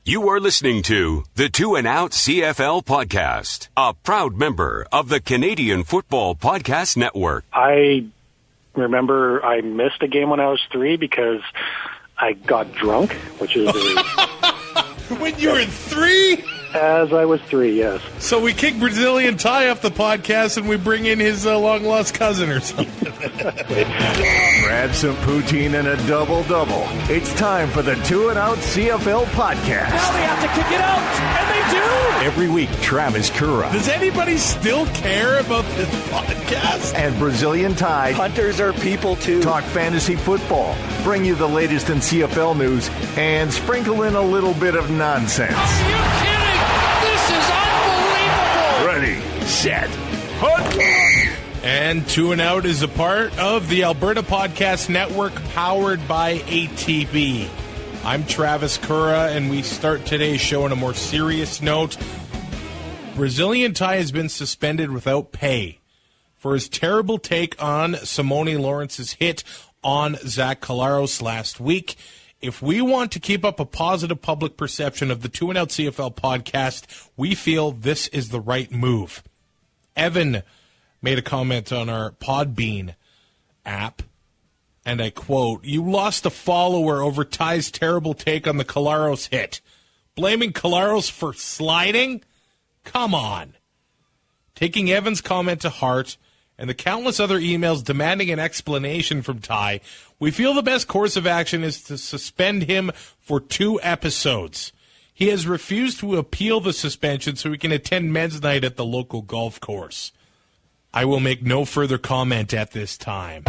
You are listening to the Two and Out CFL podcast, a proud member of the Canadian Football Podcast Network. I remember I missed a game when I was 3 because I got drunk, which is When you were 3? As I was 3, yes. So we kick Brazilian Ty off the podcast and we bring in his long-lost cousin or something. Grab some poutine and a double-double. It's time for the Two and Out CFL podcast. Now they have to kick it out, and they do! Every week, Travis Currah Does anybody still care about this podcast? and Brazilian Ty Hunters are people, too. talk fantasy football, bring you the latest in CFL news, and sprinkle in a little bit of nonsense. Are you kidding? This is unbelievable! Ready, set, hunt! And Two and Out is a part of the Alberta Podcast Network, powered by ATB. I'm Travis Currah, and we start today's show on a more serious note. Brazilian Ty has been suspended without pay for his terrible take on Simoni Lawrence's hit on Zach Collaros last week. If we want to keep up a positive public perception of the Two and Out CFL podcast, we feel this is the right move. Evan made a comment on our Podbean app, and I quote, "You lost a follower over Ty's terrible take on the Collaros hit. Blaming Collaros for sliding? Come on." Taking Evan's comment to heart and the countless other emails demanding an explanation from Ty, we feel the best course of action is to suspend him for 2 episodes. He has refused to appeal the suspension so he can attend men's night at the local golf course. I will make no further comment at this time.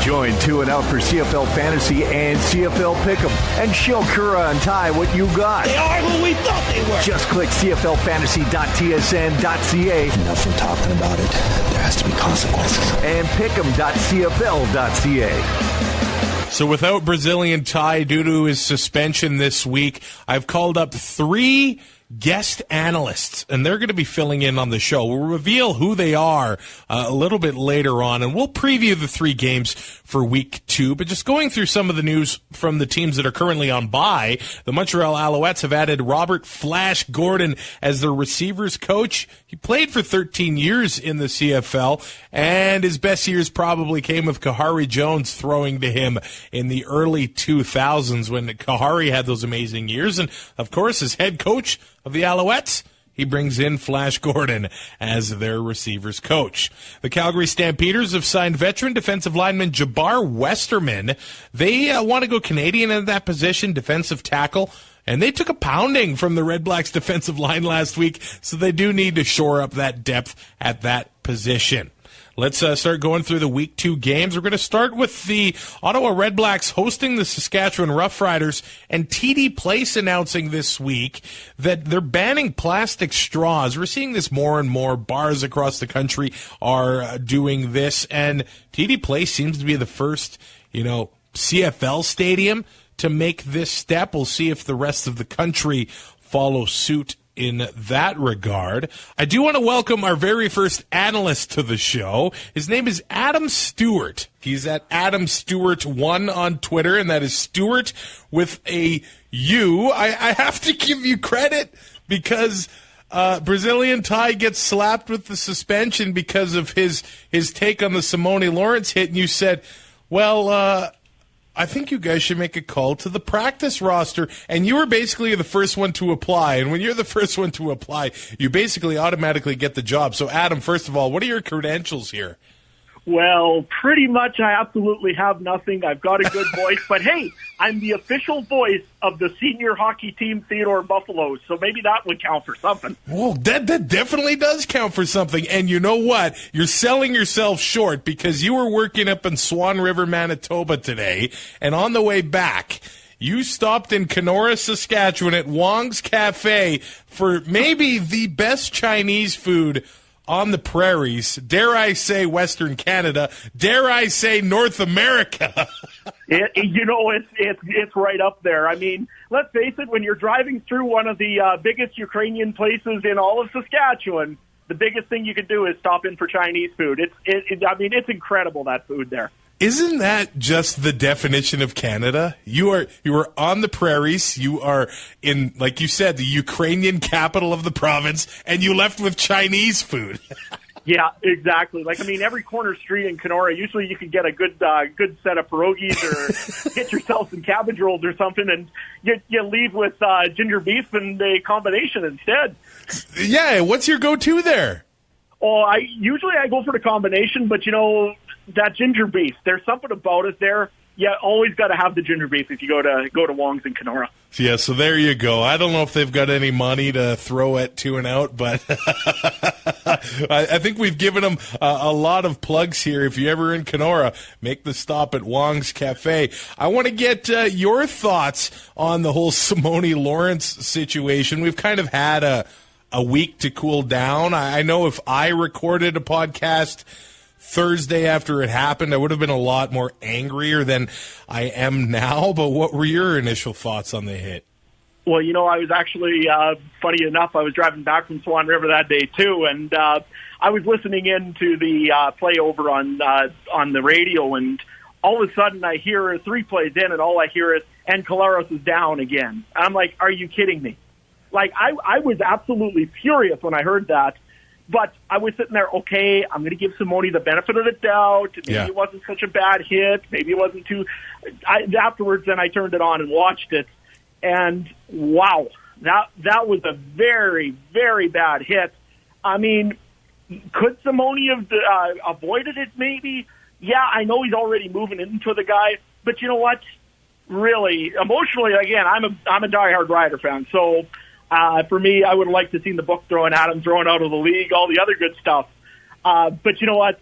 Join Two and Out for CFL Fantasy and CFL Pick'em and show Currah and Ty what you got. They are who we thought they were! Just click cflfantasy.tsn.ca Enough from talking about it. There has to be consequences. and pick'em.cfl.ca. So without Brazilian Ty due to his suspension this week, I've called up 3 guest analysts, and they're going to be filling in on the show. We'll reveal who they are a little bit later on, and we'll preview the 3 games for week 2. But just going through some of the news from the teams that are currently on bye, the Montreal Alouettes have added Robert Flash Gordon as their receivers coach. He played for 13 years in the CFL, and his best years probably came with Kahari Jones throwing to him in the early 2000s when Kahari had those amazing years. And, of course, as head coach of the Alouettes, he brings in Flash Gordon as their receivers coach. The Calgary Stampeders have signed veteran defensive lineman Jabbar Westerman. They want to go Canadian in that position, defensive tackle, and they took a pounding from the Red Blacks defensive line last week, so they do need to shore up that depth at that position. Let's start going through the Week 2 games. We're going to start with the Ottawa Red Blacks hosting the Saskatchewan Roughriders, and TD Place announcing this week that they're banning plastic straws. We're seeing this more and more. Bars across the country are doing this, and TD Place seems to be the first, CFL stadium to make this step. We'll see if the rest of the country follows suit in that regard. I do want to welcome our very first analyst to the show. His name is Adam Stewart. He's at Adam Stewart1 on Twitter, and that is Stewart with a U. I have to give you credit because Brazilian Ty gets slapped with the suspension because of his take on the Simoni Lawrence hit, and you said, well, I think you guys should make a call to the practice roster. And you were basically the first one to apply. And when you're the first one to apply, you basically automatically get the job. So, Adam, first of all, what are your credentials here? Well, pretty much I absolutely have nothing. I've got a good voice. But, hey, I'm the official voice of the senior hockey team Theodore Buffaloes. So maybe that would count for something. Well, that definitely does count for something. And you know what? You're selling yourself short because you were working up in Swan River, Manitoba today. And on the way back, you stopped in Kenora, Saskatchewan at Wong's Cafe for maybe the best Chinese food on the prairies, dare I say Western Canada, dare I say North America. It's right up there. I mean, let's face it, when you're driving through one of the biggest Ukrainian places in all of Saskatchewan, the biggest thing you can do is stop in for Chinese food. It's incredible, that food there. Isn't that just the definition of Canada? You are on the prairies. You are in, like you said, the Ukrainian capital of the province, and you left with Chinese food. Yeah, exactly. Like, I mean, every corner street in Kenora, usually you could get a good set of pierogies or get yourself some cabbage rolls or something, and you leave with ginger beef and a combination instead. Yeah, what's your go-to there? Oh, I go for the combination, but that ginger beef, there's something about it there. Yeah, always got to have the ginger beef if you go to Wong's in Kenora. Yeah, so there you go. I don't know if they've got any money to throw at 2 and Out, but I think we've given them a lot of plugs here. If you're ever in Kenora, make the stop at Wong's Cafe. I want to get your thoughts on the whole Simoni Lawrence situation. We've kind of had a week to cool down. I know if I recorded a podcast Thursday after it happened, I would have been a lot more angrier than I am now. But what were your initial thoughts on the hit? Well, I was actually, funny enough, I was driving back from Swan River that day too, and I was listening in to the play over on the radio, and all of a sudden I hear 3 plays in, and all I hear is, and Collaros is down again. I'm like, are you kidding me? Like, I was absolutely furious when I heard that. But I was sitting there, okay, I'm going to give Simoni the benefit of the doubt. Maybe it wasn't such a bad hit. Maybe it wasn't too... Afterwards, then I turned it on and watched it. And, wow, that was a very, very bad hit. I mean, could Simoni have avoided it maybe? Yeah, I know he's already moving into the guy. But you know what? Really, emotionally, again, I'm a diehard Rider fan, so... for me, I would have liked to see the book thrown at him, thrown out of the league, all the other good stuff. But you know what?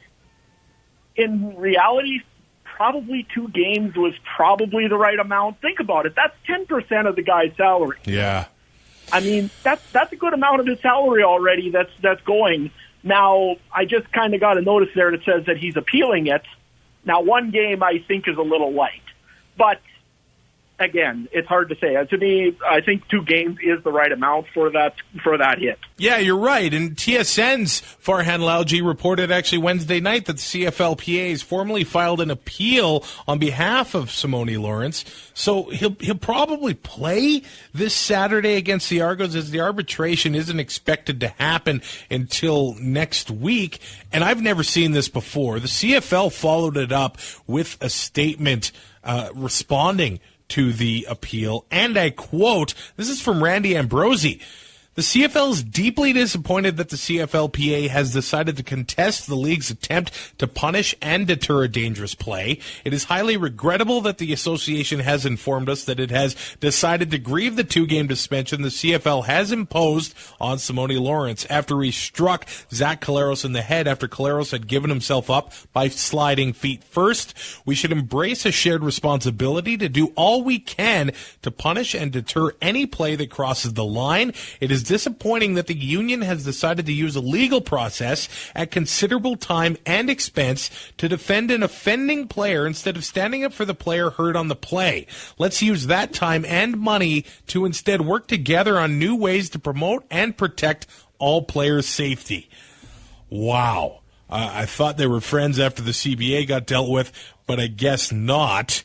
In reality, probably 2 games was probably the right amount. Think about it. That's 10% of the guy's salary. Yeah. I mean, that's a good amount of his salary already that's going. Now, I just kind of got a notice there that says that he's appealing it. Now, 1 game I think is a little light. But again, it's hard to say. To me, I think 2 games is the right amount for that hit. Yeah, you're right. And TSN's Farhan Lalji reported actually Wednesday night that the CFLPA has formally filed an appeal on behalf of Simoni Lawrence. So he'll probably play this Saturday against the Argos, as the arbitration isn't expected to happen until next week. And I've never seen this before. The CFL followed it up with a statement responding to the appeal, and I quote, this is from Randy Ambrosi. The CFL is deeply disappointed that the CFLPA has decided to contest the league's attempt to punish and deter dangerous play. It is highly regrettable that the association has informed us that it has decided to grieve the 2-game suspension the CFL has imposed on Simoni Lawrence after he struck Zach Collaros in the head after Collaros had given himself up by sliding feet first. We should embrace a shared responsibility to do all we can to punish and deter any play that crosses the line. It is disappointing that the union has decided to use a legal process at considerable time and expense to defend an offending player instead of standing up for the player hurt on the play. Let's use that time and money to instead work together on new ways to promote and protect all players' safety. Wow. I thought they were friends after the CBA got dealt with, but I guess not.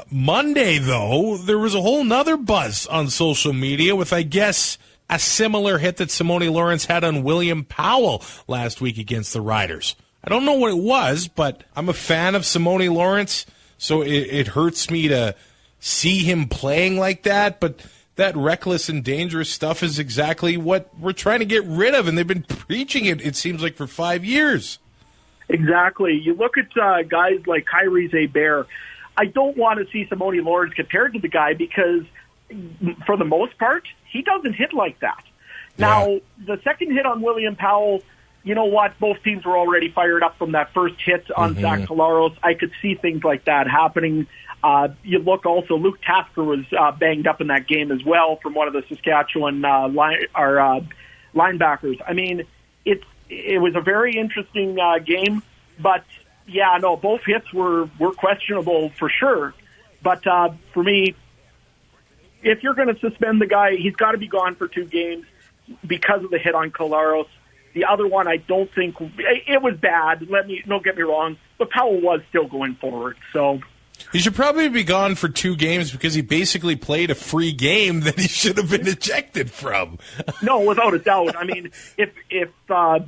Monday, though, there was a whole nother buzz on social media with, I guess, a similar hit that Simoni Lawrence had on William Powell last week against the Riders. I don't know what it was, but I'm a fan of Simoni Lawrence, so it hurts me to see him playing like that, but that reckless and dangerous stuff is exactly what we're trying to get rid of, and they've been preaching it seems like, for 5 years. Exactly. You look at guys like Kyrie Zaber. I don't want to see Simoni Lawrence compared to the guy because, for the most part, he doesn't hit like that. Now, the second hit on William Powell, you know what? Both teams were already fired up from that first hit on Zach Collaros. I could see things like that happening. You look also, Luke Tasker was banged up in that game as well from one of the Saskatchewan linebackers. I mean, it was a very interesting game, but yeah, no, both hits were questionable for sure. But for me, if you're going to suspend the guy, he's got to be gone for 2 games because of the hit on Collaros. The other one, I don't think it was bad. Don't get me wrong, but Powell was still going forward. So he should probably be gone for 2 games because he basically played a free game that he should have been ejected from. No, without a doubt. I mean, if I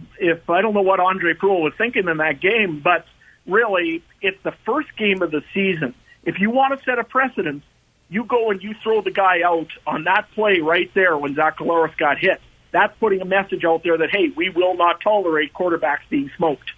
don't know what Andre Proulx was thinking in that game, but really, it's the first game of the season. If you want to set a precedent, you go and you throw the guy out on that play right there when Zach Collaros got hit. That's putting a message out there that, hey, we will not tolerate quarterbacks being smoked.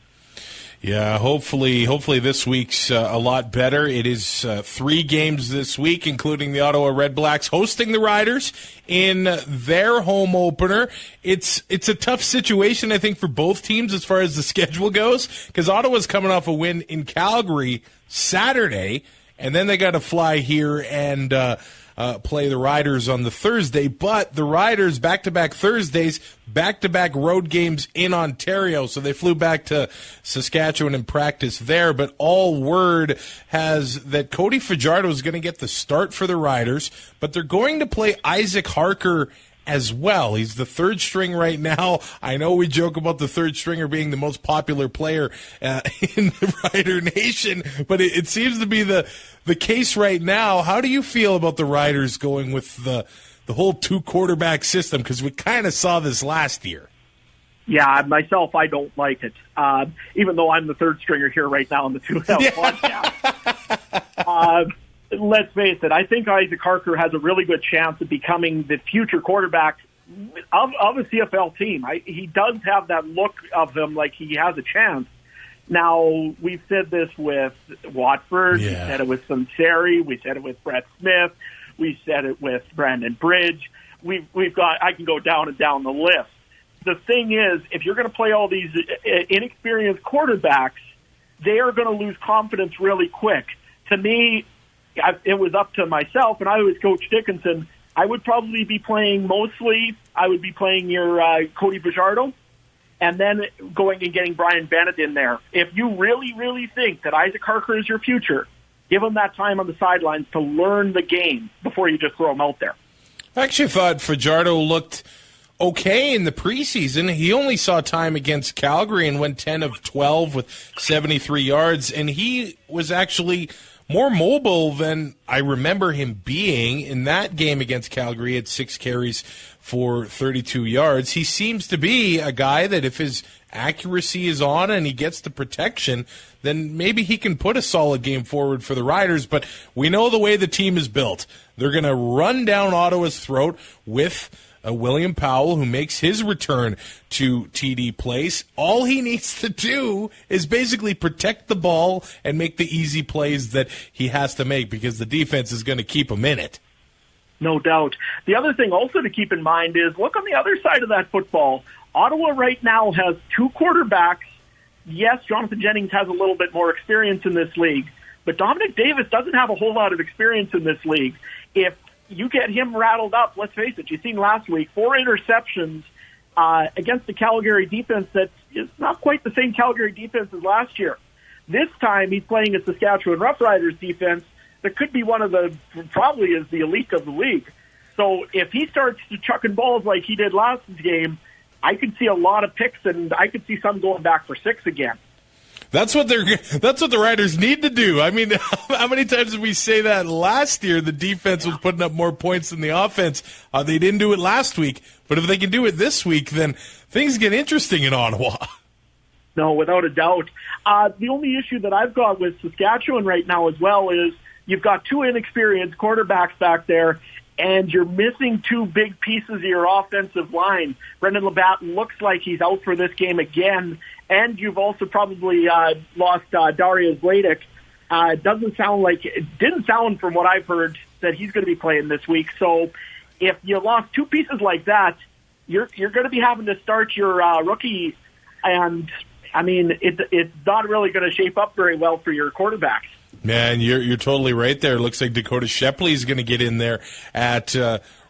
Yeah, hopefully this week's a lot better. It is 3 games this week, including the Ottawa Redblacks hosting the Riders in their home opener. It's a tough situation, I think, for both teams as far as the schedule goes, because Ottawa's coming off a win in Calgary Saturday, and then they got to fly here and play the Riders on the Thursday. But the Riders, back-to-back Thursdays, back-to-back road games in Ontario. So they flew back to Saskatchewan and practiced there. But all word has that Cody Fajardo is going to get the start for the Riders. But they're going to play Isaac Harker as well. He's the third string right now. I know we joke about the third stringer being the most popular player in the Rider Nation, but it seems to be the case right now. How do you feel about the Riders going with the whole 2-quarterback system? Because we kind of saw this last year. Yeah, myself, I don't like it. Even though I'm the third stringer here right now on the 2L podcast. Let's face it, I think Isaac Harker has a really good chance of becoming the future quarterback of a CFL team. He does have that look of him like he has a chance. Now, we've said this with Watford, we said it with Sunseri, we said it with Brett Smith, we said it with Brandon Bridge. We've got, I can go down and down the list. The thing is, if you're going to play all these inexperienced quarterbacks, they are going to lose confidence really quick. To me, it was up to myself, and I was Coach Dickinson. I would probably be playing your Cody Fajardo, and then going and getting Brian Bennett in there. If you really, really think that Isaac Harker is your future, give him that time on the sidelines to learn the game before you just throw him out there. I actually thought Fajardo looked okay in the preseason. He only saw time against Calgary and went 10 of 12 with 73 yards, and he was actually more mobile than I remember him being. In that game against Calgary, he had 6 carries for 32 yards. He seems to be a guy that if his accuracy is on and he gets the protection, then maybe he can put a solid game forward for the Riders. But we know the way the team is built. They're going to run down Ottawa's throat with William Powell, who makes his return to TD Place. All he needs to do is basically protect the ball and make the easy plays that he has to make, because the defense is going to keep him in it. No doubt. The other thing also to keep in mind is, look on the other side of that football. Ottawa right now has 2 quarterbacks. Yes, Jonathan Jennings has a little bit more experience in this league, but Dominic Davis doesn't have a whole lot of experience in this league. If you get him rattled up, let's face it, you've seen last week, 4 interceptions against the Calgary defense that is not quite the same Calgary defense as last year. This time he's playing a Saskatchewan Roughriders defense that could be probably is the elite of the league. So if he starts to chucking balls like he did last game, I could see a lot of picks, and I could see some going back for 6 again. That's what the Riders need to do. I mean, how many times did we say that last year? The defense was putting up more points than the offense. They didn't do it last week, but if they can do it this week, then things get interesting in Ottawa. No, without a doubt. The only issue that I've got with Saskatchewan right now as well is you've got 2 inexperienced quarterbacks back there, and you're missing 2 big pieces of your offensive line. Brendan Labatt looks like he's out for this game again, and you've also probably lost Darius Vladeck. It didn't sound from what I've heard that he's going to be playing this week. So if you lost 2 pieces like that, you're going to be having to start your rookie, and I mean it's not really going to shape up very well for your quarterbacks. Man, you're totally right there. It looks like Dakota Shepley is going to get in there at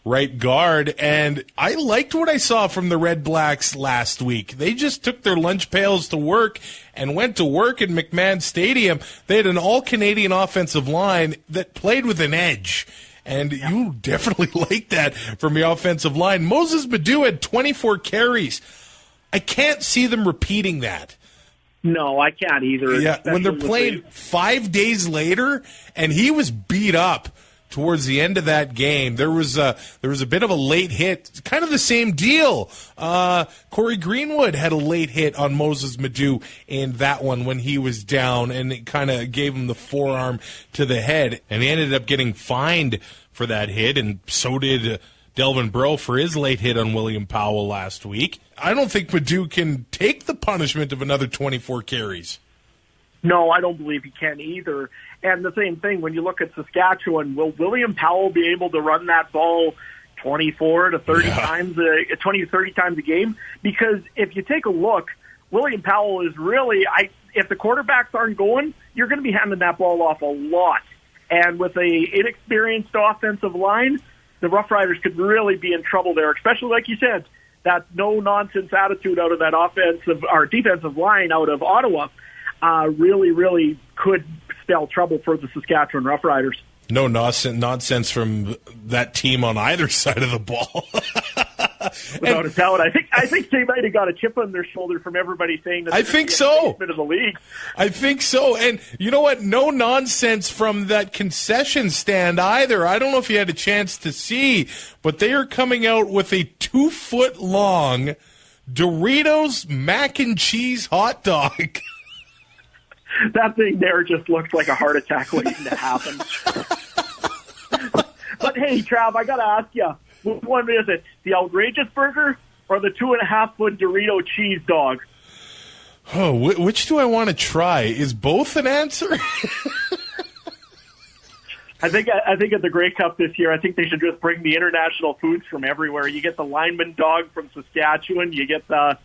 right guard, and I liked what I saw from the Red Blacks last week. They just took their lunch pails to work and went to work in McMahon Stadium. They had an all-Canadian offensive line that played with an edge, and you definitely like that from your offensive line. Moses Badu had 24 carries. I can't see them repeating that. No, I can't either. Yeah, when they're playing 5 days later, and he was beat up towards the end of that game. There was a bit of a late hit, kind of the same deal. Corey Greenwood had a late hit on Moses Madu in that one when he was down, and it kind of gave him the forearm to the head, and he ended up getting fined for that hit, and so did Delvin Breaux for his late hit on William Powell last week. I don't think Madu can take the punishment of another 24 carries. No, I don't believe he can either. And the same thing, when you look at Saskatchewan, will William Powell be able to run that ball 24 to 30 times, 20 to 30 times a game? Because if you take a look, William Powell is really, if the quarterbacks aren't going, you're going to be handing that ball off a lot. And with a inexperienced offensive line, the Rough Riders could really be in trouble there, especially like you said, that no-nonsense attitude out of that defensive line out of Ottawa really could spell trouble for the Saskatchewan Rough Riders. No nonsense from that team on either side of the ball. Without a doubt, I think they might have got a chip on their shoulder from everybody saying that. I think so. Of the league. I think so. And you know what? No nonsense from that concession stand either. I don't know if you had a chance to see, but they are coming out with a 2-foot-long Doritos mac and cheese hot dog. That thing there just looks like a heart attack waiting to happen. But hey, Trav, I got to ask you, which one is it? The outrageous burger or the 2.5-foot Dorito cheese dog? Oh, which do I want to try? Is both an answer? I think at the Grey Cup this year, I think they should just bring the international foods from everywhere. You get the lineman dog from Saskatchewan, you get the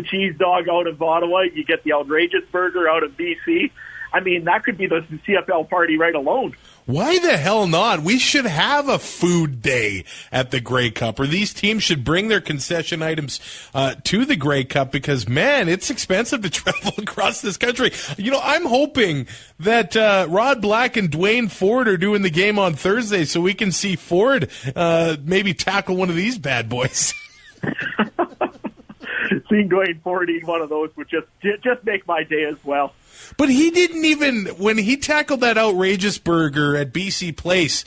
cheese dog out of Ottawa, you get the outrageous burger out of BC. I mean, that could be the CFL party right alone. Why the hell not? We should have a food day at the Grey Cup, or these teams should bring their concession items to the Grey Cup because, man, it's expensive to travel across this country. You know, I'm hoping that Rod Black and Dwayne Ford are doing the game on Thursday so we can see Ford maybe tackle one of these bad boys. Seeing Dwayne Ford eat one of those would just make my day as well. But he didn't even, when he tackled that outrageous burger at BC Place,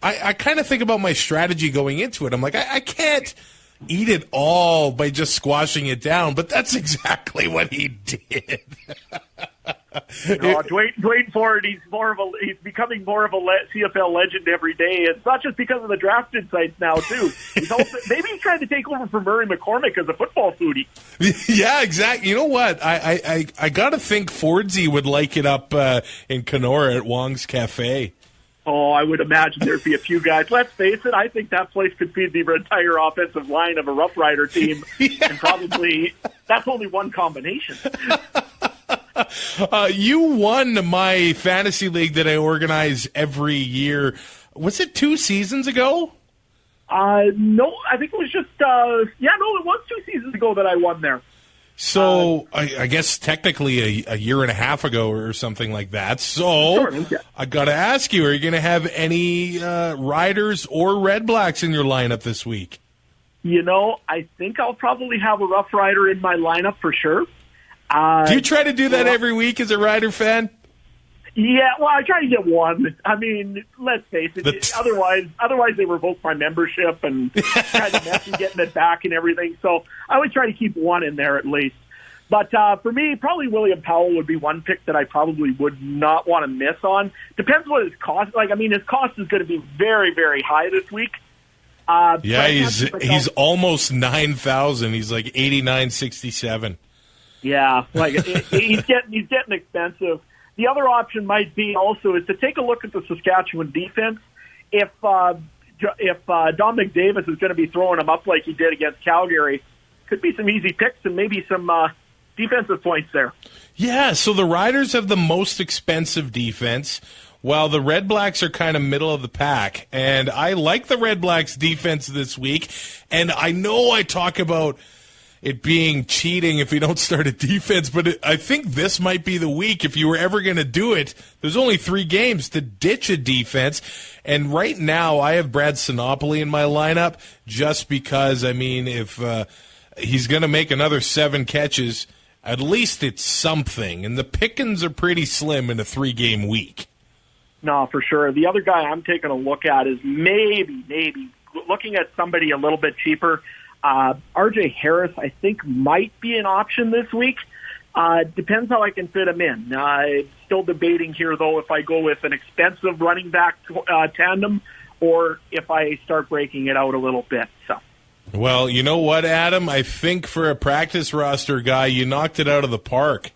I kind of think about my strategy going into it. I'm like, I can't eat it all by just squashing it down, but that's exactly what he did. No, Dwayne Ford, he's becoming more of a CFL legend every day. It's not just because of the draft insights now, too. Maybe he's trying to take over for Murray McCormick as a football foodie. Yeah, exactly. You know what? I got to think Fordsy would like it up in Kenora at Wong's Cafe. Oh, I would imagine there'd be a few guys. Let's face it, I think that place could feed the entire offensive line of a Rough Rider team. Yeah. And probably that's only one combination. You won my fantasy league that I organize every year. Was it 2 seasons ago? No, I think it was just, it was 2 seasons ago that I won there. So I guess technically a year and a half ago or something like that. So sure, yeah. I got to ask you, are you going to have any Riders or Red Blacks in your lineup this week? You know, I think I'll probably have a Rough Rider in my lineup for sure. Do you try to do that every week as a Rider fan? Yeah, well, I try to get one. I mean, let's face it. Otherwise they revoke my membership and kind of messy getting it back and everything. So I always try to keep one in there at least. But for me, probably William Powell would be one pick that I probably would not want to miss on. Depends what his cost. His cost is going to be very, very high this week. He's almost 9,000. He's like 89.67. Yeah, he's getting expensive. The other option might be also is to take a look at the Saskatchewan defense. If Dom McDavis is going to be throwing them up like he did against Calgary, could be some easy picks and maybe some defensive points there. Yeah, so the Riders have the most expensive defense, while the Red Blacks are kind of middle of the pack. And I like the Red Blacks defense this week, and I know I talk about it being cheating if you don't start a defense, but I think this might be the week if you were ever going to do it. There's only 3 games to ditch a defense, and right now I have Brad Sinopoli in my lineup just because, I mean, if he's going to make another 7 catches at least it's something. And the pickings are pretty slim in a 3-game week. No, for sure. The other guy I'm taking a look at is maybe looking at somebody a little bit cheaper. RJ Harris, I think, might be an option this week. Depends how I can fit him in. Still debating here, though, if I go with an expensive running back tandem or if I start breaking it out a little bit. So. Well, you know what, Adam? I think for a practice roster guy, you knocked it out of the park.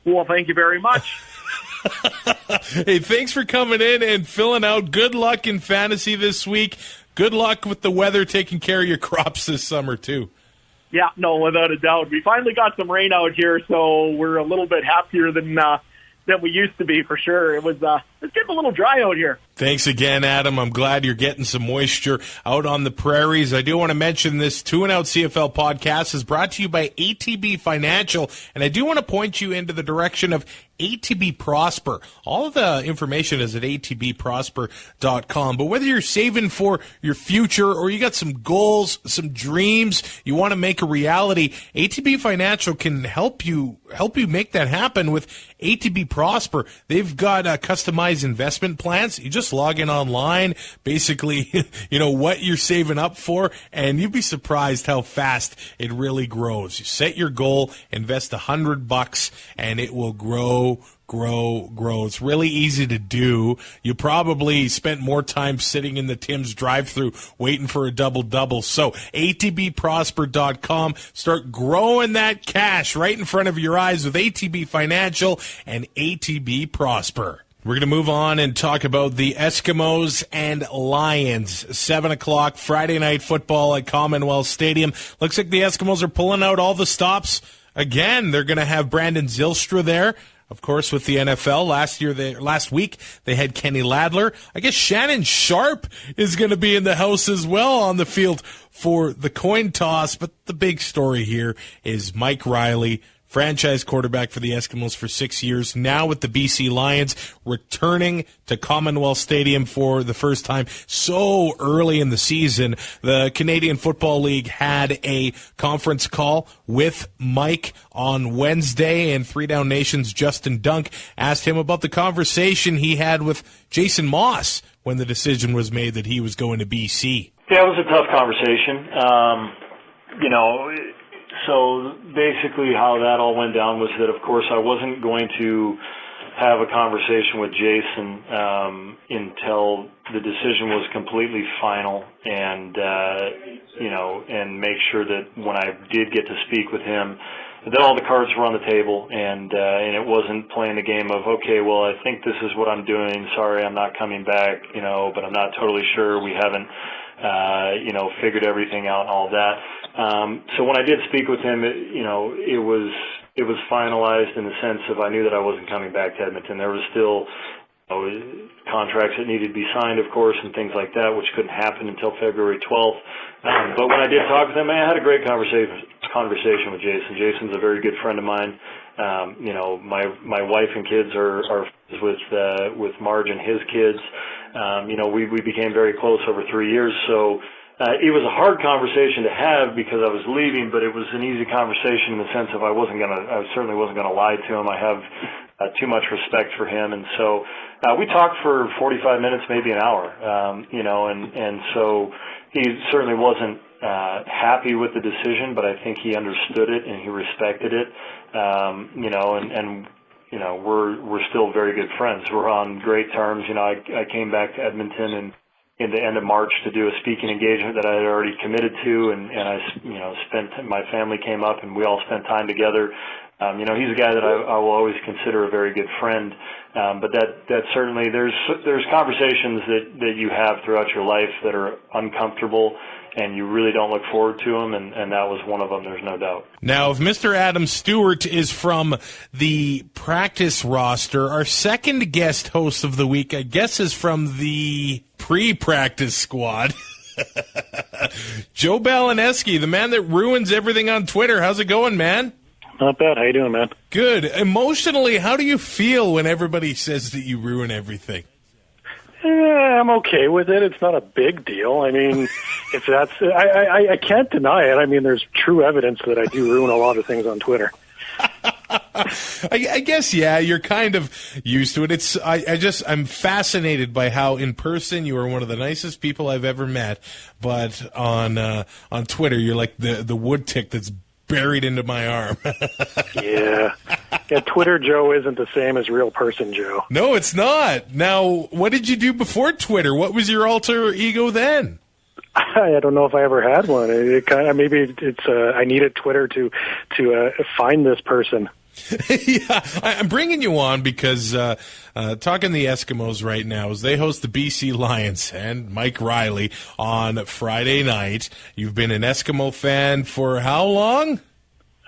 Well, thank you very much. Hey, thanks for coming in and filling out. Good luck in fantasy this week. Good luck with the weather taking care of your crops this summer, too. Yeah, no, without a doubt. We finally got some rain out here, so we're a little bit happier than we used to be, for sure. It's getting a little dry out here. Thanks again, Adam. I'm glad you're getting some moisture out on the prairies. I do want to mention this 2 and Out CFL podcast is brought to you by ATB Financial, and I do want to point you into the direction of ATB Prosper. All of the information is at atbprosper.com. But whether you're saving for your future or you got some goals, some dreams you want to make a reality, ATB Financial can help you make that happen with ATB Prosper. They've got customized investment plans. You just log in online, basically, what you're saving up for, and you'd be surprised how fast it really grows. You set your goal, invest $100, and it will grow. It's really easy to do. You probably spent more time sitting in the Tim's drive-thru waiting for a double-double. So atbprosper.com. Start growing that cash right in front of your eyes with ATB Financial and ATB Prosper. We're going to move on and talk about the Eskimos and Lions. 7 o'clock Friday night football at Commonwealth Stadium. Looks like the Eskimos are pulling out all the stops. Again, they're going to have Brandon Zylstra there. Of course, with the NFL, last week, they had Kenny Ladler. I guess Shannon Sharp is going to be in the house as well on the field for the coin toss. But the big story here is Mike Riley, franchise quarterback for the Eskimos for 6 years, now with the BC Lions, returning to Commonwealth Stadium for the first time so early in the season. The Canadian Football League had a conference call with Mike on Wednesday, and Three Down Nation's Justin Dunk asked him about the conversation he had with Jason Moss when the decision was made that he was going to BC. Yeah, it was a tough conversation. So basically how that all went down was that, of course, I wasn't going to have a conversation with Jason until the decision was completely final and, and make sure that when I did get to speak with him, that all the cards were on the table and it wasn't playing the game of, okay, well, I think this is what I'm doing. Sorry, I'm not coming back, but I'm not totally sure. We haven't, figured everything out and all that. So when I did speak with him, it was finalized in the sense of I knew that I wasn't coming back to Edmonton. There was still contracts that needed to be signed, of course, and things like that, which couldn't happen until February 12th. But when I did talk with him, I had a great conversation with Jason. Jason's a very good friend of mine. My wife and kids are with Marge and his kids. We became very close over 3 years, so it was a hard conversation to have because I was leaving, but it was an easy conversation in the sense of I certainly wasn't gonna lie to him. I have too much respect for him, and so we talked for 45 minutes, maybe an hour, and so he certainly wasn't happy with the decision, but I think he understood it and he respected it, we're still very good friends. We're on great terms. I came back to Edmonton and in the end of March to do a speaking engagement that I had already committed to, and I, my family came up and we all spent time together. He's a guy that I will always consider a very good friend. But that certainly there's conversations that you have throughout your life that are uncomfortable and you really don't look forward to them, and that was one of them, there's no doubt. Now, if Mr. Adam Stewart is from the practice roster, our second guest host of the week, I guess, is from the pre-practice squad. Joe Balaneski, the man that ruins everything on Twitter. How's it going, man? Not bad. How you doing, man? Good. Emotionally, how do you feel when everybody says that you ruin everything? I'm okay with it. It's not a big deal. I mean, I can't deny it. I mean, there's true evidence that I do ruin a lot of things on Twitter. I guess, yeah, you're kind of used to it. I'm fascinated by how in person you are one of the nicest people I've ever met, but on Twitter you're like the wood tick that's buried into my arm. Yeah, Twitter Joe isn't the same as real person Joe. No, it's not. Now, what did you do before Twitter? What was your alter ego then? I don't know if I ever had one. Maybe it's I needed Twitter to find this person. Yeah, I'm bringing you on because talking the Eskimos right now as they host the BC Lions and Mike Riley on Friday night. You've been an Eskimo fan for how long?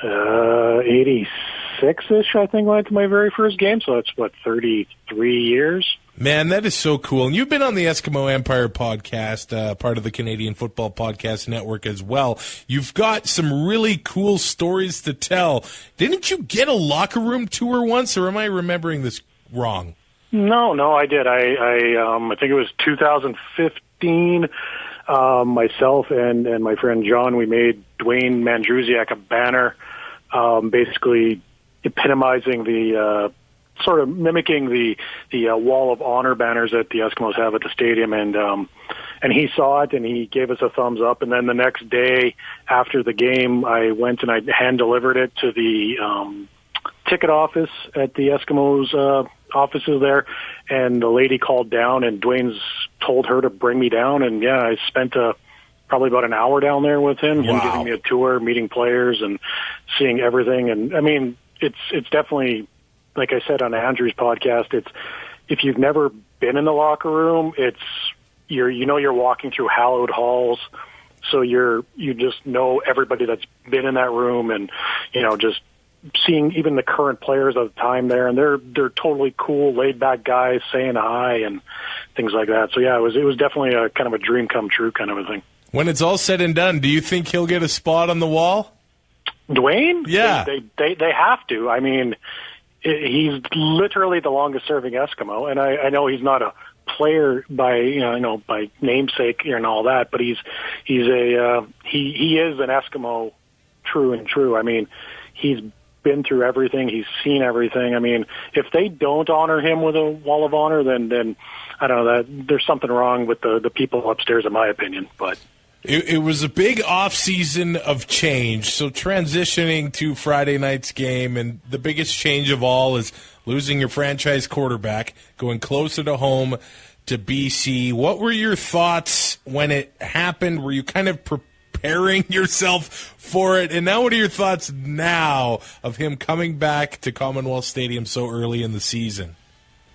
86-ish, I think, went to my very first game. So that's, 33 years? Man, that is so cool. And you've been on the Eskimo Empire podcast, part of the Canadian Football Podcast Network as well. You've got some really cool stories to tell. Didn't you get a locker room tour once, or am I remembering this wrong? No, I did. I think it was 2015. Myself and my friend John, we made Dwayne Mandrusiak a banner, basically epitomizing the sort of mimicking the Wall of Honor banners that the Eskimos have at the stadium, and he saw it and he gave us a thumbs up. And then the next day after the game, I went and I hand delivered it to the ticket office at the Eskimos offices there, and the lady called down, and Dwayne's told her to bring me down, and yeah, I spent probably about an hour down there with him, Wow. him giving me a tour, meeting players, and seeing everything. And I mean, it's definitely, like I said on Andrew's podcast, it's if you've never been in the locker room, you're walking through hallowed halls, so you just know everybody that's been in that room, and just seeing even the current players of the time there, and they're totally cool, laid back guys saying hi and things like that. So yeah, it was definitely a kind of a dream come true kind of a thing. When it's all said and done, do you think he'll get a spot on the wall? Dwayne? Yeah, they have to. I mean, he's literally the longest serving Eskimo, and I know he's not a player by by namesake and all that, but he is an Eskimo true and true. I mean, he's been through everything, he's seen everything. I mean, if they don't honor him with a Wall of Honor, then I don't know, that there's something wrong with the people upstairs, in my opinion. But it was a big off-season of change, so transitioning to Friday night's game, and the biggest change of all is losing your franchise quarterback, going closer to home to BC. What were your thoughts when it happened? Were you kind of preparing yourself for it? And now what are your thoughts now of him coming back to Commonwealth Stadium so early in the season?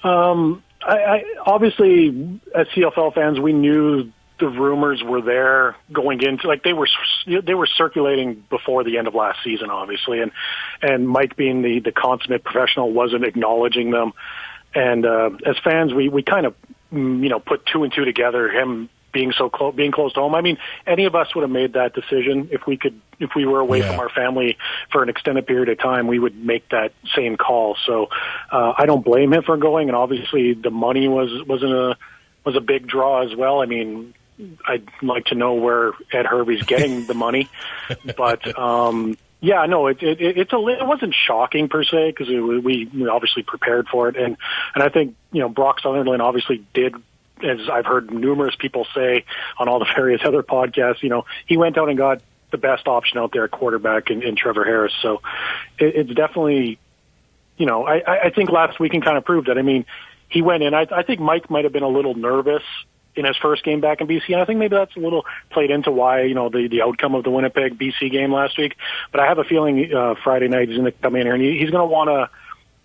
I obviously, as CFL fans, we knew the rumors were there going into, like, they were circulating before the end of last season, obviously, and Mike, being the consummate professional, wasn't acknowledging them. And as fans, we kind of put two and two together, him being close to home. I mean, any of us would have made that decision if we were away from our family for an extended period of time. We would make that same call. So I don't blame him for going. And obviously, the money was a big draw as well. I mean, I'd like to know where Ed Hervey's getting the money, but yeah, no, it wasn't shocking per se, because we obviously prepared for it, and I think Brock Sutherland obviously did. As I've heard numerous people say on all the various other podcasts, he went out and got the best option out there at quarterback in Trevor Harris. So it's definitely, I think last weekend kind of proved that. I mean, he went in. I think Mike might have been a little nervous in his first game back in BC, and I think maybe that's a little played into why, the outcome of the Winnipeg BC game last week. But I have a feeling Friday night he's going to come in here and he's going to want to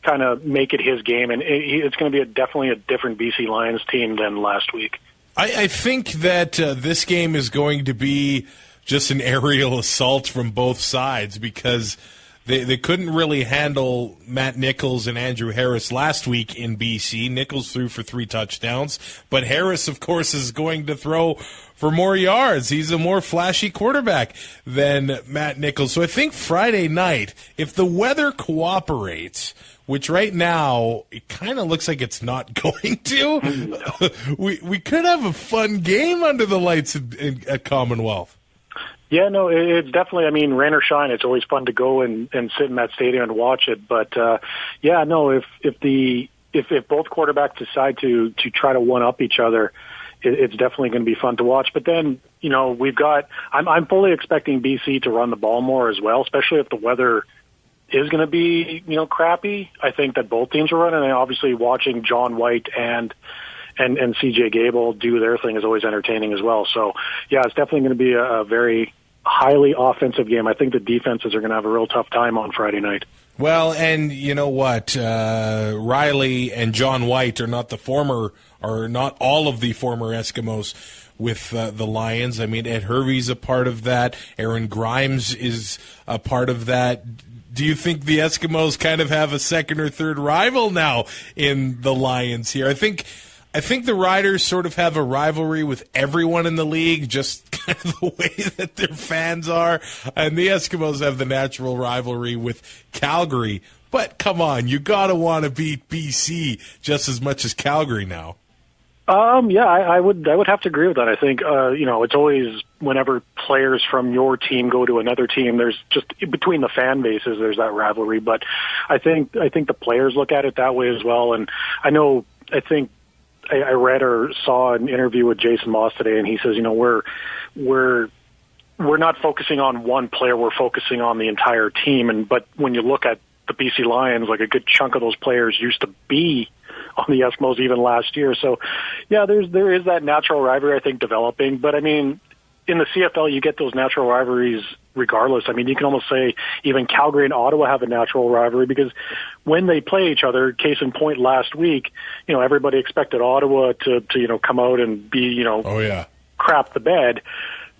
kind of make it his game, and it's going to be definitely a different BC Lions team than last week. I think that this game is going to be just an aerial assault from both sides, because they couldn't really handle Matt Nichols and Andrew Harris last week in BC. Nichols threw for 3 touchdowns, but Harris, of course, is going to throw for more yards. He's a more flashy quarterback than Matt Nichols. So I think Friday night, if the weather cooperates, which right now it kind of looks like it's not going to, we could have a fun game under the lights at Commonwealth. Yeah, no, it's definitely, I mean, rain or shine, it's always fun to go and sit in that stadium and watch it. But, yeah, no, if both quarterbacks decide to try to one-up each other, it's definitely going to be fun to watch. But then, you know, I'm fully expecting BC to run the ball more as well, especially if the weather is going to be, you know, crappy. I think that both teams are running, and obviously watching John White and CJ Gable do their thing is always entertaining as well. So, yeah, it's definitely going to be a very highly offensive game. I think the defenses are going to have a real tough time on Friday night. Well, and you know what? Riley and John White are not all of the former Eskimos with the Lions. I mean, Ed Hervey's a part of that. Aaron Grimes is a part of that. Do you think the Eskimos kind of have a second or third rival now in the Lions here? I think the Riders sort of have a rivalry with everyone in the league, just kind of the way that their fans are. And the Eskimos have the natural rivalry with Calgary. But come on, you got to want to beat BC just as much as Calgary now. Yeah, I would have to agree with that. I think, you know, it's always whenever players from your team go to another team, there's just between the fan bases, there's that rivalry. But I think the players look at it that way as well. And I read or saw an interview with Jason Moss today, and he says, you know, we're not focusing on one player, we're focusing on the entire team. But when you look at the BC Lions, like a good chunk of those players used to be on the Eskimos even last year. So, yeah, there is that natural rivalry, I think, developing. But, I mean, in the CFL, you get those natural rivalries regardless. I mean, you can almost say even Calgary and Ottawa have a natural rivalry because when they play each other, case in point last week, you know, everybody expected Ottawa to you know, come out and be, you know, crap the bed.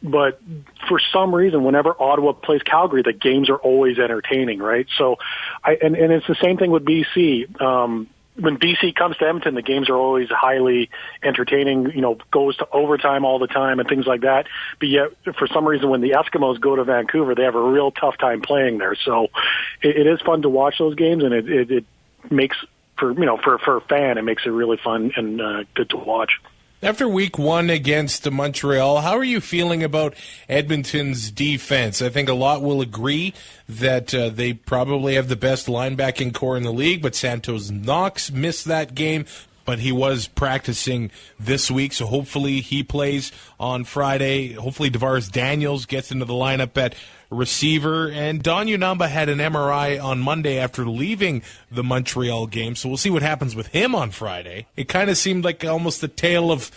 But for some reason, whenever Ottawa plays Calgary, the games are always entertaining, right? So, and it's the same thing with BC. When BC comes to Edmonton, the games are always highly entertaining, you know, goes to overtime all the time and things like that. But yet, for some reason, when the Eskimos go to Vancouver, they have a real tough time playing there. So it is fun to watch those games, and it makes, for a fan, it makes it really fun and good to watch. After week one against Montreal, how are you feeling about Edmonton's defense? I think a lot will agree that they probably have the best linebacking core in the league, but Santos Knox missed that game, but he was practicing this week, so hopefully he plays on Friday. Hopefully DeVaris Daniels gets into the lineup at receiver, and Don Unamba had an MRI on Monday after leaving the Montreal game, so we'll see what happens with him on Friday. It kind of seemed like almost a tale of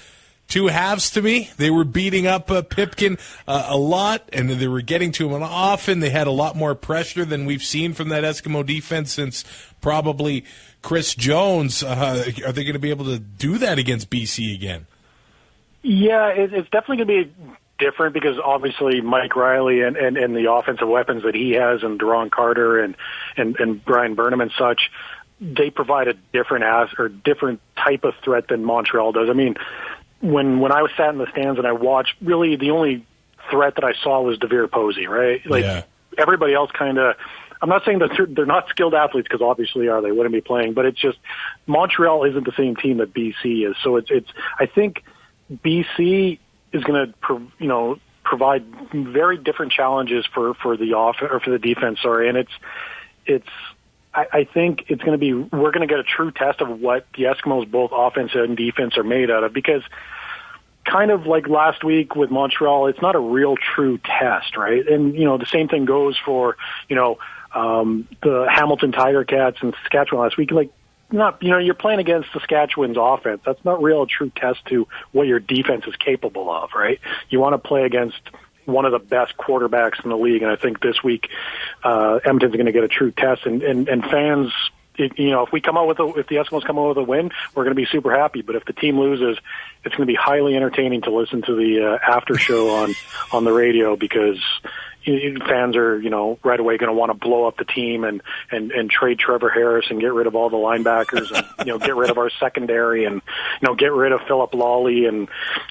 two halves to me. They were beating up Pipkin a lot, and they were getting to him often. They had a lot more pressure than we've seen from that Eskimo defense since probably Chris Jones. Are they going to be able to do that against BC again? Yeah, it's definitely going to be different because obviously Mike Riley and the offensive weapons that he has, and Deron Carter and Brian Burnham and such, they provide a different type of threat than Montreal does. I mean, when I was sat in the stands and I watched, really the only threat that I saw was DeVere Posey, right? Like everybody else kind of. I'm not saying that they're not skilled athletes, because obviously they wouldn't be playing, but it's just Montreal isn't the same team that BC is. So it's I think BC is going to provide very different challenges for the defense. And I think it's going to be, we're going to get a true test of what the Eskimos, both offense and defense, are made out of, because kind of like last week with Montreal, it's not a real true test, right? And, you know, the same thing goes for, you know, the Hamilton Tiger Cats and Saskatchewan last week. Like, not, you know, you're playing against Saskatchewan's offense. That's not real a true test to what your defense is capable of, right? You want to play against one of the best quarterbacks in the league, and I think this week Edmonton's going to get a true test. And fans, you know, if the Eskimos come out with a win, we're going to be super happy. But if the team loses, it's going to be highly entertaining to listen to the after show on the radio, because fans are, you know, right away going to want to blow up the team and trade Trevor Harris and get rid of all the linebackers and, you know, get rid of our secondary and, you know, get rid of Philip Lawley and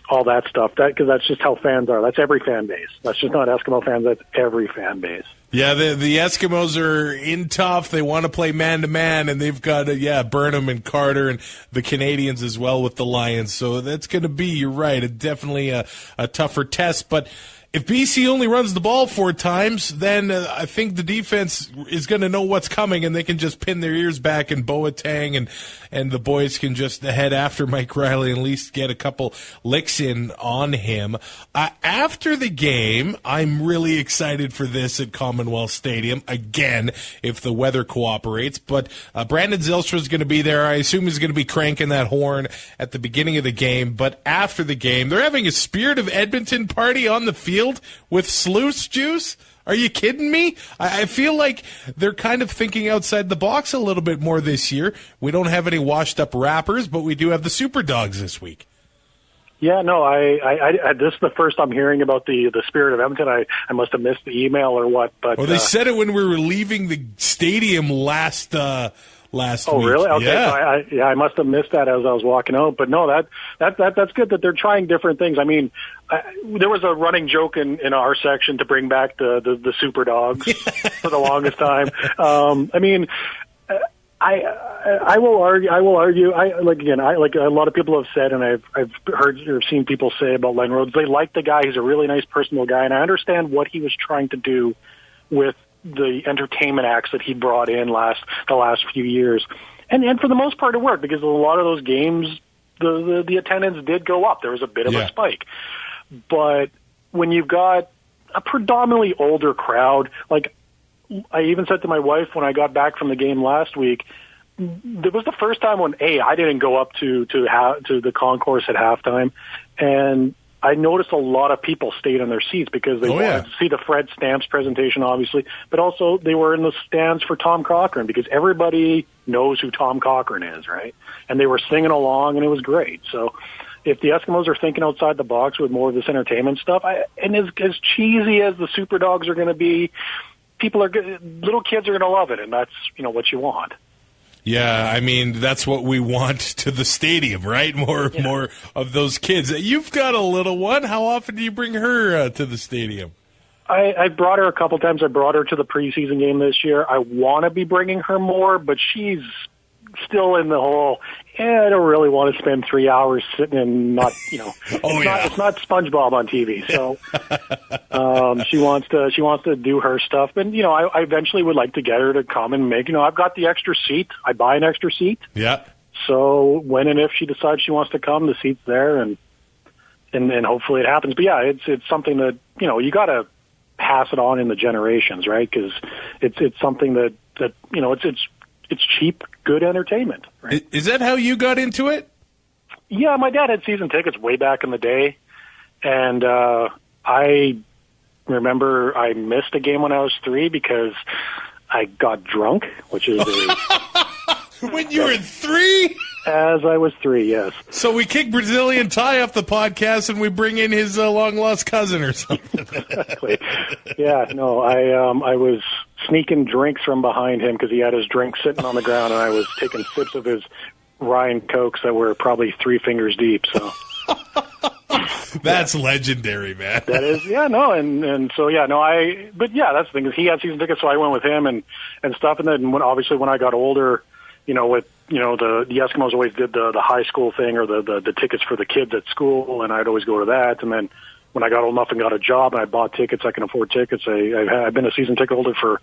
all that stuff. Because that's just how fans are. That's every fan base. That's just not Eskimo fans. That's every fan base. Yeah, the Eskimos are in tough. They want to play man-to-man, and they've got, Burnham and Carter and the Canadians as well with the Lions. So that's going to be, you're right, definitely a tougher test. But If BC only runs the ball 4 times, then I think the defense is going to know what's coming, and they can just pin their ears back, and Boateng and the boys can just head after Mike Riley and at least get a couple licks in on him. After the game, I'm really excited for this at Commonwealth Stadium, again, if the weather cooperates. But Brandon Zylstra is going to be there. I assume he's going to be cranking that horn at the beginning of the game. But after the game, they're having a Spirit of Edmonton party on the field with sluice juice? Are you kidding me? I feel like they're kind of thinking outside the box a little bit more this year. We don't have any washed-up rappers, but we do have the Super Dogs this week. Yeah, no, I this is the first I'm hearing about the Spirit of Edmonton. I must have missed the email or what. But they said it when we were leaving the stadium last week. Oh, really? Okay. Yeah. So I must have missed that as I was walking out. But no, that's good that they're trying different things. I mean, there was a running joke in our section to bring back the Super Dogs for the longest time. I mean, I will argue. Like a lot of people have said, and I've heard or seen people say about Len Rhodes. They like the guy. He's a really nice, personal guy, and I understand what he was trying to do with the entertainment acts that he brought in the last few years, and for the most part it worked, because a lot of those games the attendance did go up. There was a bit of a spike, but when you've got a predominantly older crowd, like I even said to my wife when I got back from the game last week, it was the first time when I didn't go up to the concourse at halftime, and I noticed a lot of people stayed in their seats because they wanted to see the Fred Stamps presentation, obviously, but also they were in the stands for Tom Cochrane because everybody knows who Tom Cochrane is, right? And they were singing along, and it was great. So if the Eskimos are thinking outside the box with more of this entertainment stuff, and as cheesy as the Super Dogs are going to be, little kids are going to love it, and that's what you want. Yeah, I mean, that's what we want to the stadium, right? More of those kids. You've got a little one. How often do you bring her to the stadium? I brought her a couple times. I brought her to the preseason game this year. I want to be bringing her more, but she's still in the whole, I don't really want to spend 3 hours sitting and not, it's not SpongeBob on TV. So she wants to do her stuff. And, I eventually would like to get her to come and make, I've got the extra seat. I buy an extra seat. Yeah. So when and if she decides she wants to come, the seat's there, and hopefully it happens. But yeah, it's something that, you got to pass it on in the generations, right? Because it's something that it's cheap, good entertainment. Right? Is that how you got into it? Yeah, my dad had season tickets way back in the day, and I remember I missed a game when I was 3 because I got drunk, which is when you were 3? As I was 3, yes. So we kick Brazilian Ty off the podcast, and we bring in his long-lost cousin or something. Exactly. Yeah, no, I was sneaking drinks from behind him because he had his drink sitting on the ground, and I was taking sips of his Ryan Cokes that were probably 3 fingers deep. So that's legendary, man. That is, yeah, no, and so yeah, no, but yeah, that's the thing is he had season tickets, so I went with him and stuff, and then when I got older, with the Eskimos always did the high school thing or the tickets for the kids at school, and I'd always go to that. And then when I got old enough and got a job and I bought tickets, I can afford tickets. I've been a season ticket holder for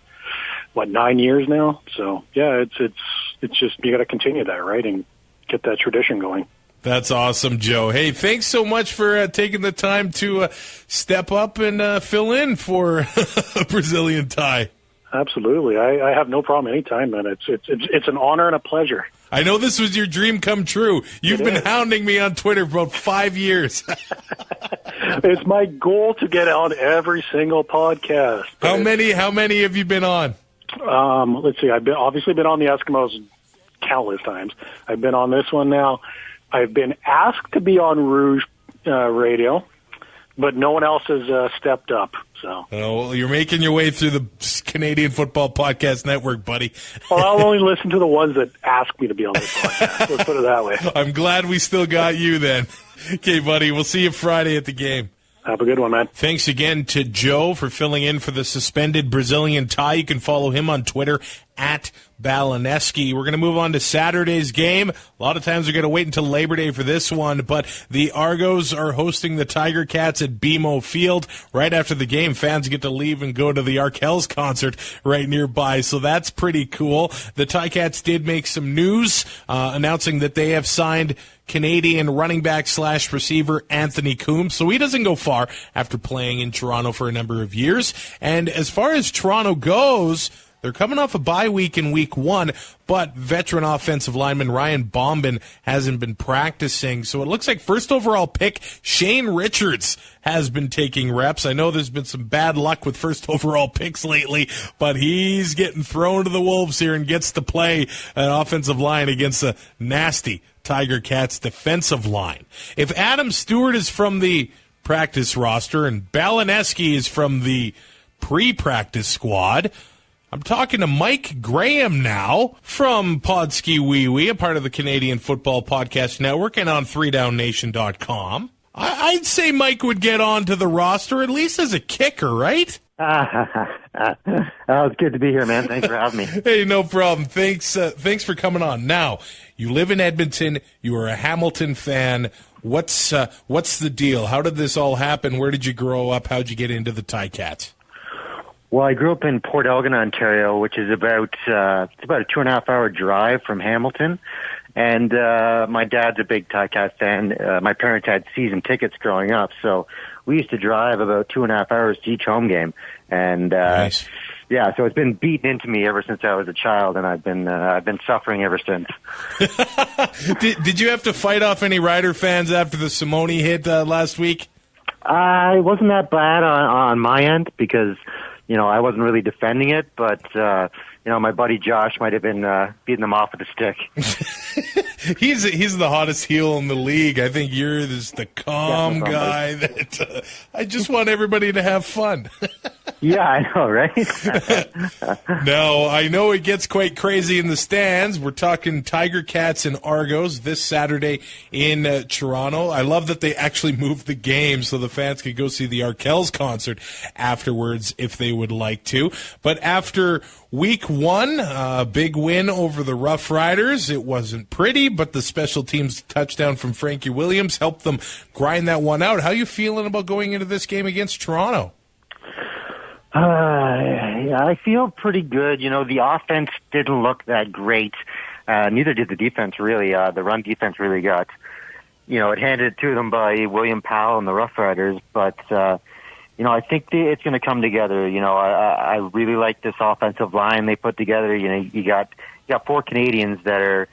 9 years now. So yeah, it's just you got to continue that, right, and get that tradition going. That's awesome, Joe. Hey, thanks so much for taking the time to step up and fill in for Brazilian Ty. Absolutely. I have no problem anytime, man. It's an honor and a pleasure. I know this was your dream come true. You've been hounding me on Twitter for about 5 years. It's my goal to get on every single podcast. How many have you been on? Let's see. I've obviously been on the Eskimos countless times. I've been on this one now. I've been asked to be on Rouge Radio, but no one else has stepped up. So, well, you're making your way through the Canadian Football Podcast Network, buddy. Well, I'll only listen to the ones that ask me to be on this podcast. Let's put it that way. I'm glad we still got you then. Okay, buddy, we'll see you Friday at the game. Have a good one, man. Thanks again to Joe for filling in for the suspended Brazilian Ty. You can follow him on Twitter at Balaneski. We're going to move on to Saturday's game. A lot of times we're going to wait until Labor Day for this one, but the Argos are hosting the Tiger Cats at BMO Field. Right after the game, fans get to leave and go to the Arkells concert right nearby, so that's pretty cool. The Ticats did make some news, announcing that they have signed Canadian running back / receiver Anthony Coombs, so he doesn't go far after playing in Toronto for a number of years. And as far as Toronto goes, they're coming off a bye week in week 1, but veteran offensive lineman Ryan Bombin hasn't been practicing. So it looks like first overall pick Shane Richards has been taking reps. I know there's been some bad luck with first overall picks lately, but he's getting thrown to the wolves here and gets to play an offensive line against a nasty Tiger Cats defensive line. If Adam Stewart is from the practice roster and Balaneski is from the pre-practice squad, I'm talking to Mike Graham now from Podski Wee Wee, a part of the Canadian Football Podcast Network and on 3downnation.com. I'd say Mike would get onto the roster at least as a kicker, right? It's good to be here, man. Thanks for having me. Hey, no problem. Thanks for coming on. Now, you live in Edmonton. You are a Hamilton fan. What's the deal? How did this all happen? Where did you grow up? How'd you get into the Ticats? Well, I grew up in Port Elgin, Ontario, which is about a 2.5-hour drive from Hamilton. And my dad's a big Ticat fan. My parents had season tickets growing up, so we used to drive about 2.5 hours to each home game. And nice. Yeah, so it's been beaten into me ever since I was a child, and I've been suffering ever since. Did you have to fight off any Rider fans after the Simoni hit last week? It wasn't that bad on my end because I wasn't really defending it, but my buddy Josh might have been beating them off with a stick. He's the hottest heel in the league. I think you're the calm guy that I just want everybody to have fun. Yeah, I know, right? No, I know it gets quite crazy in the stands. We're talking Tiger Cats and Argos this Saturday in Toronto. I love that they actually moved the game so the fans could go see the Arkells concert afterwards if they would like to. But after week 1, a big win over the Rough Riders. It wasn't pretty, but the special teams touchdown from Frankie Williams helped them grind that one out. How are you feeling about going into this game against Toronto? I feel pretty good. The offense didn't look that great. Neither did the defense, really. The run defense really got, it handed to them by William Powell and the Rough Riders. But, I think it's going to come together. I really like this offensive line they put together. You got 4 Canadians that are,